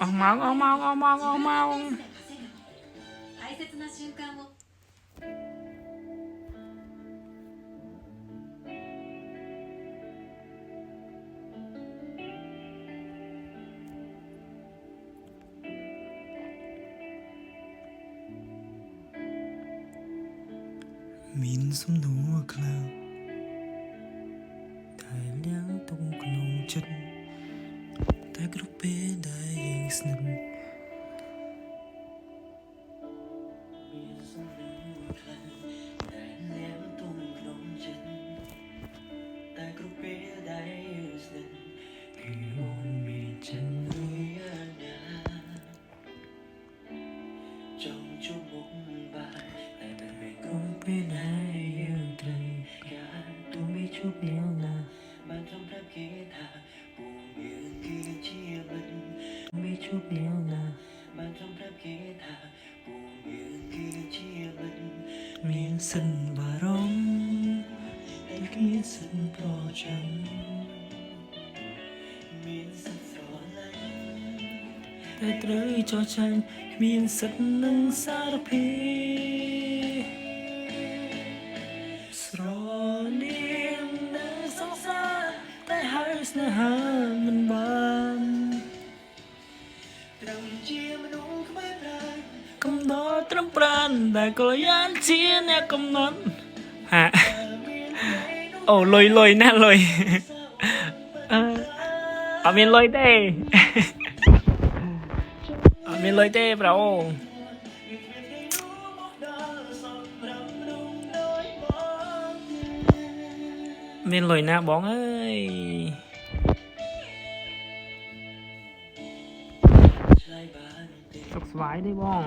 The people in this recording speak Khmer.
ôngមានសំណួរខ្លះដែលលាងទុំក្នុងចិត្តតែគ្រប់ពេលដែលយើងស្និទ្ធមានសំណួរខ្លះដែលលាងទុំក្នុងចិត្តតែគ្រប់ពេលដែលយើងស្និទ្ធគឺអូនមានចិត្តរួយយ៉ាងណាចង់ជួបមុខបានតែមិនគ្រប់ពេលដែលយើងត្រូវការទូไม่ជួបនាងណាបានខ្ញុំប្រាប់គេថាពួកយើងគឺជាមិត្តไม่ជួបនាងណាបានខ្ញុំប្រាប់គេថាពួកយើងគឺជាមិត្តមានសិនបារម្ភតែគ្មានសិនប្រចាំមានសិនស្រឡាញ់តែត្រូវចោះចាញ់គ្មានសិននឹងសារភាពស្រលាញ់នៅសង្សារតែហើយស្នេហាមិនបានត្រឹមជាមនុស្សក្បែរប្រាណកំណត់ត្រឹមប្រានដែលកល្យានជាអ្នកកំណត់ហាអូលុយណាលុយអត់មានលុយទេអត់មានលុយទេប្រូមានលុយណាបងអើយសុខស្វាយទេបង